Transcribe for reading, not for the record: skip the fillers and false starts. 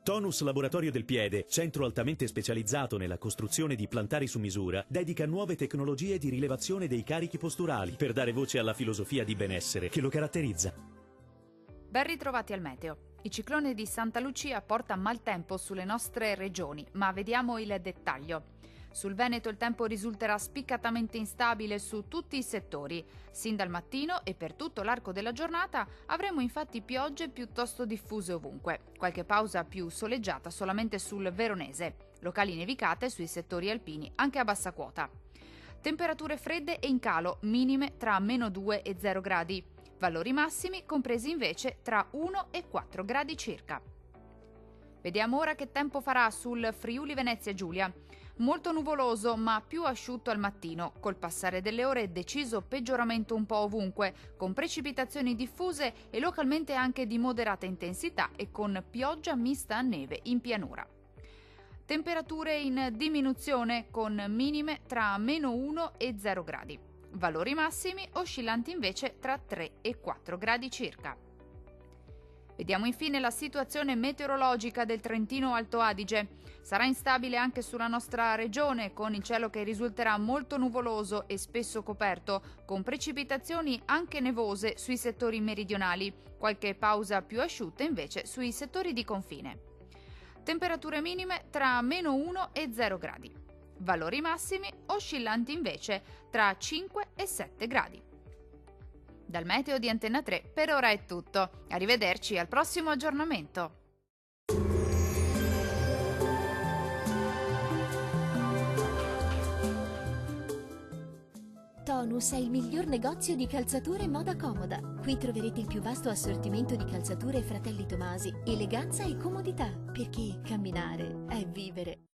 Tonus Laboratorio del Piede, centro altamente specializzato nella costruzione di plantari su misura, dedica nuove tecnologie di rilevazione dei carichi posturali per dare voce alla filosofia di benessere che lo caratterizza. Ben ritrovati al meteo. Il ciclone di Santa Lucia porta maltempo sulle nostre regioni, ma vediamo il dettaglio. Sul Veneto il tempo risulterà spiccatamente instabile su tutti i settori. Sin dal mattino e per tutto l'arco della giornata avremo infatti piogge piuttosto diffuse ovunque. Qualche pausa più soleggiata solamente sul Veronese. Locali nevicate sui settori alpini, anche a bassa quota. Temperature fredde e in calo, minime tra -2 e 0 gradi. Valori massimi compresi invece tra 1 e 4 gradi circa. Vediamo ora che tempo farà sul Friuli Venezia Giulia. Molto nuvoloso ma più asciutto al mattino, col passare delle ore deciso peggioramento un po' ovunque, con precipitazioni diffuse e localmente anche di moderata intensità e con pioggia mista a neve in pianura. Temperature in diminuzione con minime tra -1 e 0 gradi. Valori massimi oscillanti invece tra 3 e 4 gradi circa. Vediamo infine la situazione meteorologica del Trentino Alto Adige. Sarà instabile anche sulla nostra regione, con il cielo che risulterà molto nuvoloso e spesso coperto, con precipitazioni anche nevose sui settori meridionali, qualche pausa più asciutta invece sui settori di confine. Temperature minime tra -1 e 0 gradi. Valori massimi oscillanti invece tra 5 e 7 gradi. Dal meteo di Antenna 3 per ora è tutto. Arrivederci al prossimo aggiornamento. Tonus è il miglior negozio di calzature e moda comoda. Qui troverete il più vasto assortimento di calzature Fratelli Tomasi, eleganza e comodità, perché camminare è vivere.